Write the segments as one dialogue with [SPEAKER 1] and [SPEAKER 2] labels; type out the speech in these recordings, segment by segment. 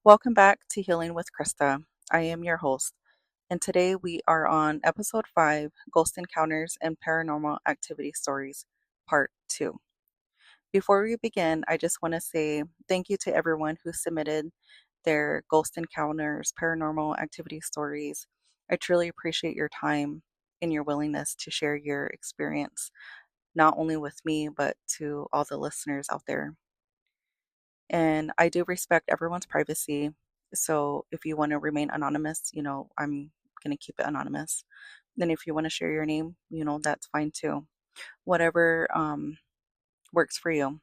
[SPEAKER 1] Welcome back to Healing with Krista. I am your host, and today we are on episode 5 Ghost Encounters and Paranormal Activity Stories, Part 2. Before we begin, I just want to say thank you to everyone who submitted their ghost encounters, paranormal activity stories. I truly appreciate your time and your willingness to share your experience, not only with me, but to all the listeners out there. And I do respect everyone's privacy. So if you want to remain anonymous, I'm going to keep it anonymous. Then if you want to share your name, that's fine too. Whatever works for you.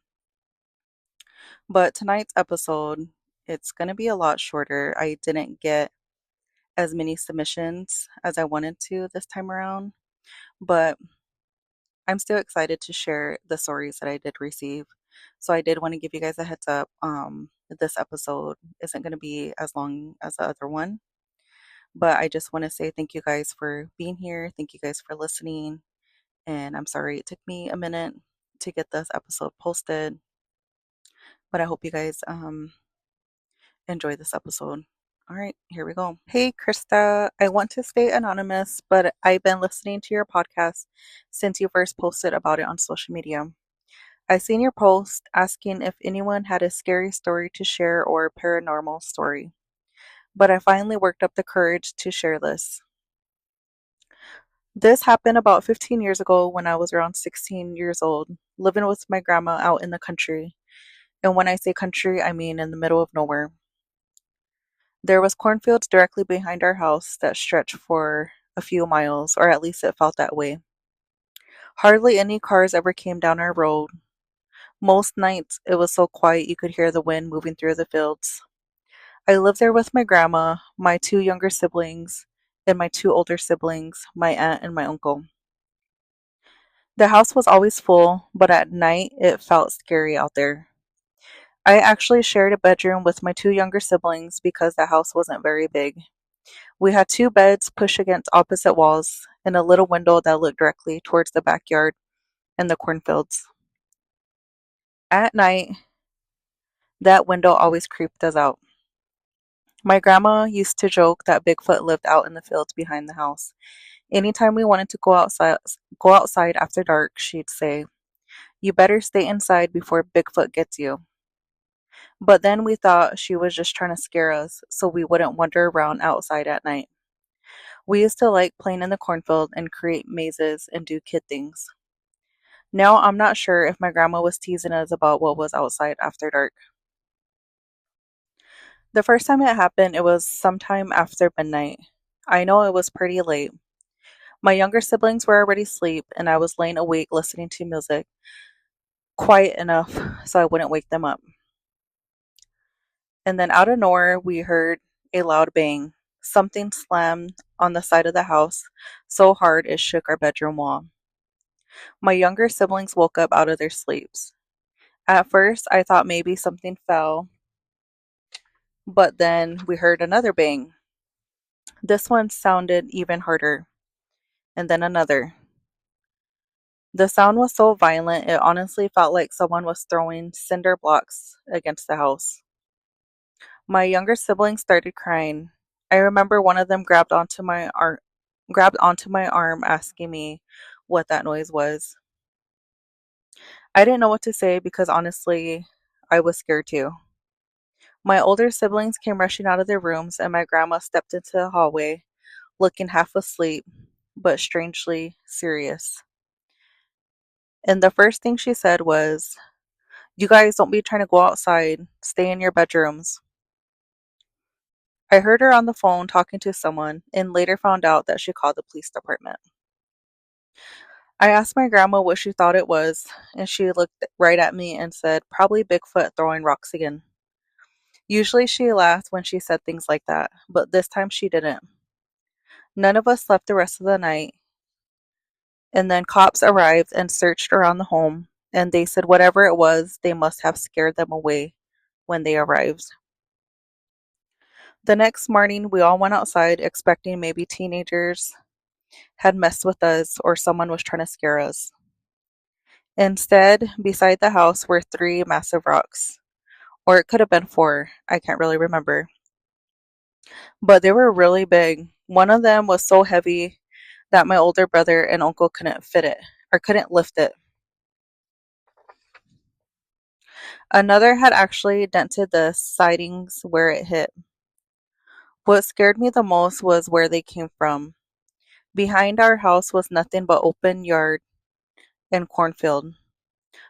[SPEAKER 1] But tonight's episode, it's going to be a lot shorter. I didn't get as many submissions as I wanted to this time around, but I'm still excited to share the stories that I did receive. So I did want to give you guys a heads up. This episode isn't going to be as long as the other one, but I just want to say thank you guys for being here. Thank you guys for listening. And I'm sorry it took me a minute to get this episode posted, but I hope you guys enjoy this episode. All right, here we go. Hey, Krista. I want to stay anonymous, but I've been listening to your podcast since you first posted about it on social media. I seen your post asking if anyone had a scary story to share or a paranormal story, but I finally worked up the courage to share this. This happened about 15 years ago when I was around 16 years old, living with my grandma out in the country. And when I say country, I mean in the middle of nowhere. There was cornfields directly behind our house that stretched for a few miles, or at least it felt that way. Hardly any cars ever came down our road. Most nights it was so quiet you could hear the wind moving through the fields. I lived there with my grandma, my two younger siblings, and my two older siblings, my aunt and my uncle. The house was always full, but at night it felt scary out there. I actually shared a bedroom with my two younger siblings because the house wasn't very big. We had two beds pushed against opposite walls and a little window that looked directly towards the backyard and the cornfields. At night, that window always creeped us out. My grandma used to joke that Bigfoot lived out in the fields behind the house. Anytime we wanted to go outside after dark, she'd say, "You better stay inside before Bigfoot gets you." But then we thought she was just trying to scare us so we wouldn't wander around outside at night. We used to like playing in the cornfield and create mazes and do kid things. Now I'm not sure if my grandma was teasing us about what was outside after dark. The first time it happened, it was sometime after midnight. I know it was pretty late. My younger siblings were already asleep, and I was laying awake listening to music, quiet enough so I wouldn't wake them up. And then out of nowhere, we heard a loud bang. Something slammed on the side of the house so hard it shook our bedroom wall. My younger siblings woke up out of their sleeps. At first, I thought maybe something fell, but then we heard another bang. This one sounded even harder, and then another. The sound was so violent, it honestly felt like someone was throwing cinder blocks against the house. My younger siblings started crying. I remember one of them grabbed onto my arm asking me what that noise was. I didn't know what to say because honestly, I was scared too. My older siblings came rushing out of their rooms and my grandma stepped into the hallway, looking half asleep, but strangely serious. And the first thing she said was, "You guys don't be trying to go outside. Stay in your bedrooms." I heard her on the phone talking to someone and later found out that she called the police department. I asked my grandma what she thought it was, and she looked right at me and said, "Probably Bigfoot throwing rocks again." Usually she laughed when she said things like that, but this time she didn't. None of us slept the rest of the night, and then cops arrived and searched around the home, and they said whatever it was, they must have scared them away when they arrived. The next morning, we all went outside expecting maybe teenagers had messed with us or someone was trying to scare us. Instead, beside the house were three massive rocks, or it could have been 4. I can't really remember. But they were really big. One of them was so heavy that my older brother and uncle couldn't fit it or couldn't lift it. Another had actually dented the sidings where it hit. What scared me the most was where they came from. Behind our house was nothing but open yard and cornfield.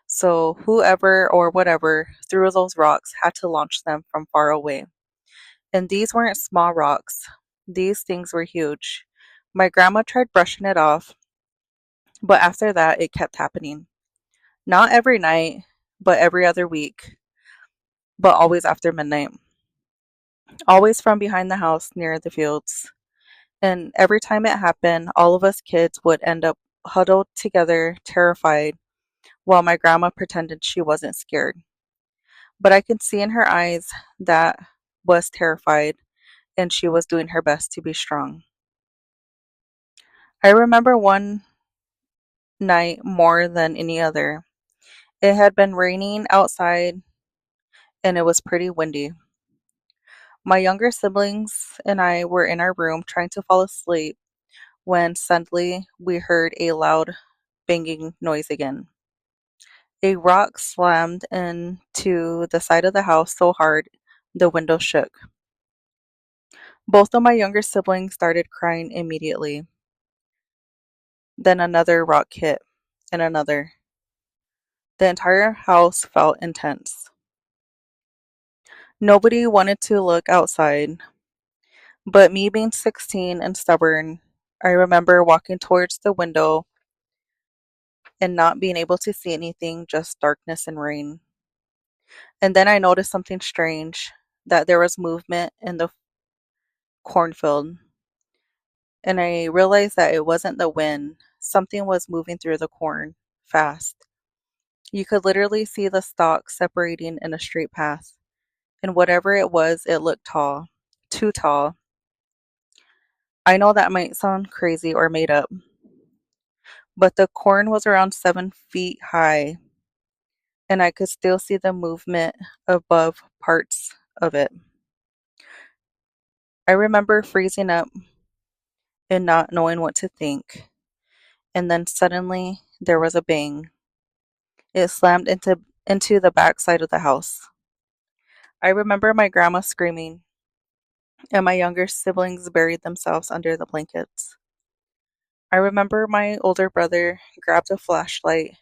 [SPEAKER 1] So whoever or whatever threw those rocks had to launch them from far away. And these weren't small rocks. These things were huge. My grandma tried brushing it off, but after that it kept happening. Not every night, but every other week, but always after midnight. Always from behind the house near the fields. And every time it happened, all of us kids would end up huddled together, terrified, while my grandma pretended she wasn't scared. But I could see in her eyes that was terrified, and she was doing her best to be strong. I remember one night more than any other. It had been raining outside and it was pretty windy. My younger siblings and I were in our room trying to fall asleep when suddenly we heard a loud banging noise again. A rock slammed into the side of the house so hard the window shook. Both of my younger siblings started crying immediately. Then another rock hit, and another. The entire house felt intense. Nobody wanted to look outside, but me being 16 and stubborn, I remember walking towards the window and not being able to see anything, just darkness and rain. And then I noticed something strange, that there was movement in the cornfield, and I realized that it wasn't the wind. Something was moving through the corn fast. You could literally see the stalks separating in a straight path. And whatever it was, it looked tall. Too tall. I know that might sound crazy or made up, but the corn was around 7 feet high, and I could still see the movement above parts of it. I remember freezing up and not knowing what to think. And then suddenly there was a bang. It slammed into the back side of the house. I remember my grandma screaming, and my younger siblings buried themselves under the blankets. I remember my older brother grabbed a flashlight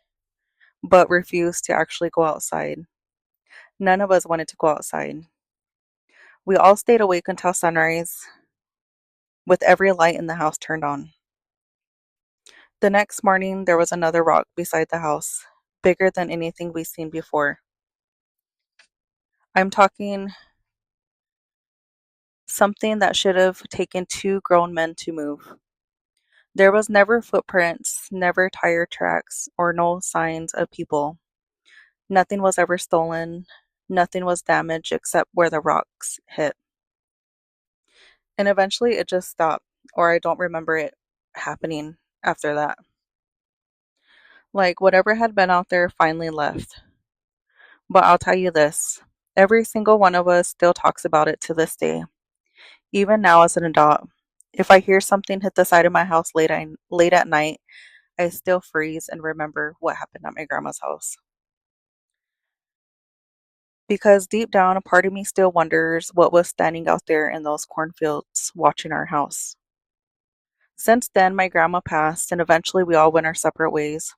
[SPEAKER 1] but refused to actually go outside. None of us wanted to go outside. We all stayed awake until sunrise, with every light in the house turned on. The next morning, there was another rock beside the house, bigger than anything we'd seen before. I'm talking something that should have taken 2 grown men to move. There was never footprints, never tire tracks, or no signs of people. Nothing was ever stolen. Nothing was damaged except where the rocks hit. And eventually it just stopped, or I don't remember it happening after that. Like whatever had been out there finally left. But I'll tell you this, every single one of us still talks about it to this day. Even now as an adult, if I hear something hit the side of my house late at night, I still freeze and remember what happened at my grandma's house. Because deep down, a part of me still wonders what was standing out there in those cornfields watching our house. Since then, my grandma passed, and eventually we all went our separate ways.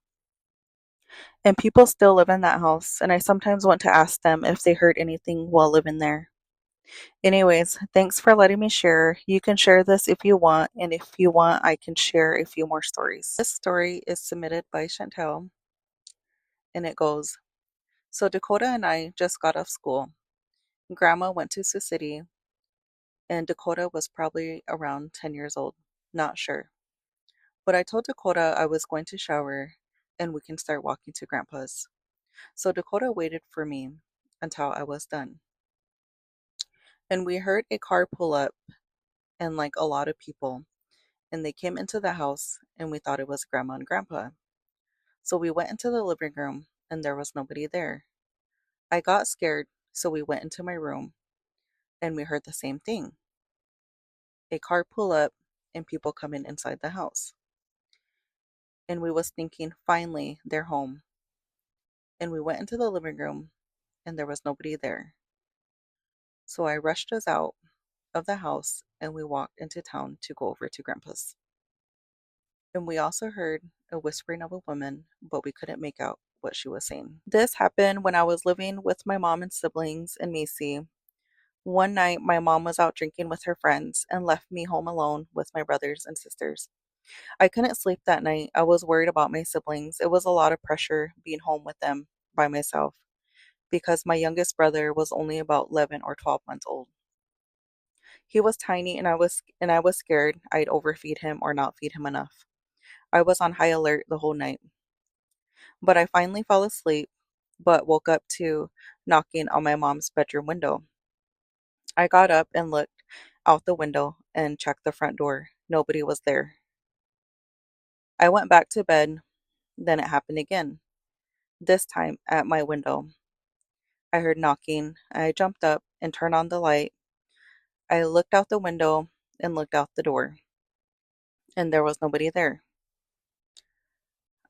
[SPEAKER 1] And people still live in that house, and I sometimes want to ask them if they heard anything while living there. Anyways, thanks for letting me share. You can share this if you want, and if you want, I can share a few more stories. This story is submitted by Chantel, and it goes, so Dakota and I just got off school. Grandma went to Sioux City, and Dakota was probably around 10 years old. Not sure. But I told Dakota I was going to shower and we can start walking to Grandpa's. So Dakota waited for me until I was done. And we heard a car pull up and like a lot of people. And they came into the house and we thought it was Grandma and Grandpa. So we went into the living room and there was nobody there. I got scared So we went into my room and we heard the same thing, a car pull up and people coming inside the house. And we was thinking, finally, they're home. And we went into the living room and there was nobody there. So I rushed us out of the house and we walked into town to go over to Grandpa's. And we also heard a whispering of a woman, but we couldn't make out what she was saying. This happened when I was living with my mom and siblings in Macy. One night, my mom was out drinking with her friends and left me home alone with my brothers and sisters. I couldn't sleep that night. I was worried about my siblings. It was a lot of pressure being home with them by myself because my youngest brother was only about 11 or 12 months old. He was tiny and I was scared I'd overfeed him or not feed him enough. I was on high alert the whole night. But I finally fell asleep, but woke up to knocking on my mom's bedroom window. I got up and looked out the window and checked the front door. Nobody was there. I went back to bed, then it happened again, this time at my window. I heard knocking. I jumped up and turned on the light. I looked out the window and looked out the door, and there was nobody there.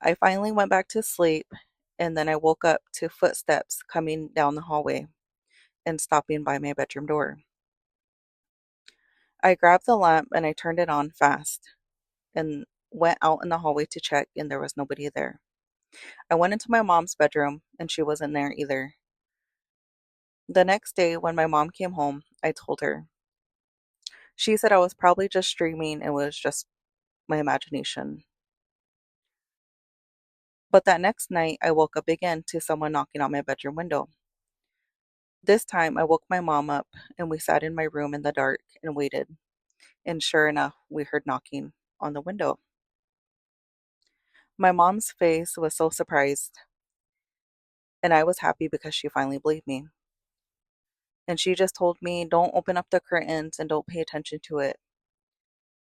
[SPEAKER 1] I finally went back to sleep, and then I woke up to footsteps coming down the hallway and stopping by my bedroom door. I grabbed the lamp and I turned it on fast and went out in the hallway to check, and there was nobody there. I went into my mom's bedroom and she wasn't there either. The next day, when my mom came home, I told her. She said I was probably just dreaming, it was just my imagination. But that next night, I woke up again to someone knocking on my bedroom window. This time, I woke my mom up and we sat in my room in the dark and waited. And sure enough, we heard knocking on the window. My mom's face was so surprised, and I was happy because she finally believed me. And she just told me, don't open up the curtains and don't pay attention to it,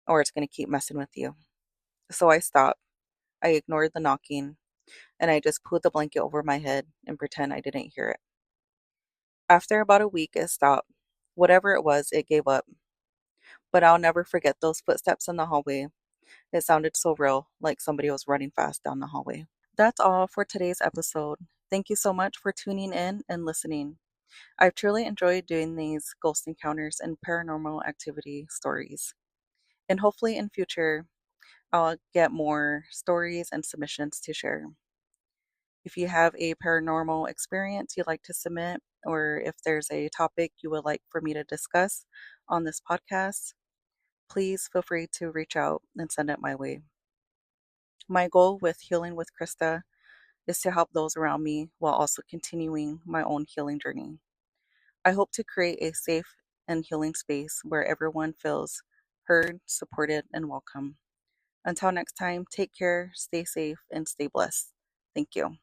[SPEAKER 1] or it's going to keep messing with you. So I stopped. I ignored the knocking, and I just put the blanket over my head and pretend I didn't hear it. After about a week, it stopped. Whatever it was, it gave up. But I'll never forget those footsteps in the hallway. It sounded so real, like somebody was running fast down the hallway. That's all for today's episode. Thank you so much for tuning in and listening. I've truly enjoyed doing these ghost encounters and paranormal activity stories. And hopefully in future, I'll get more stories and submissions to share. If you have a paranormal experience you'd like to submit, or if there's a topic you would like for me to discuss on this podcast, please feel free to reach out and send it my way. My goal with Healing with Krista is to help those around me while also continuing my own healing journey. I hope to create a safe and healing space where everyone feels heard, supported, and welcome. Until next time, take care, stay safe, and stay blessed. Thank you.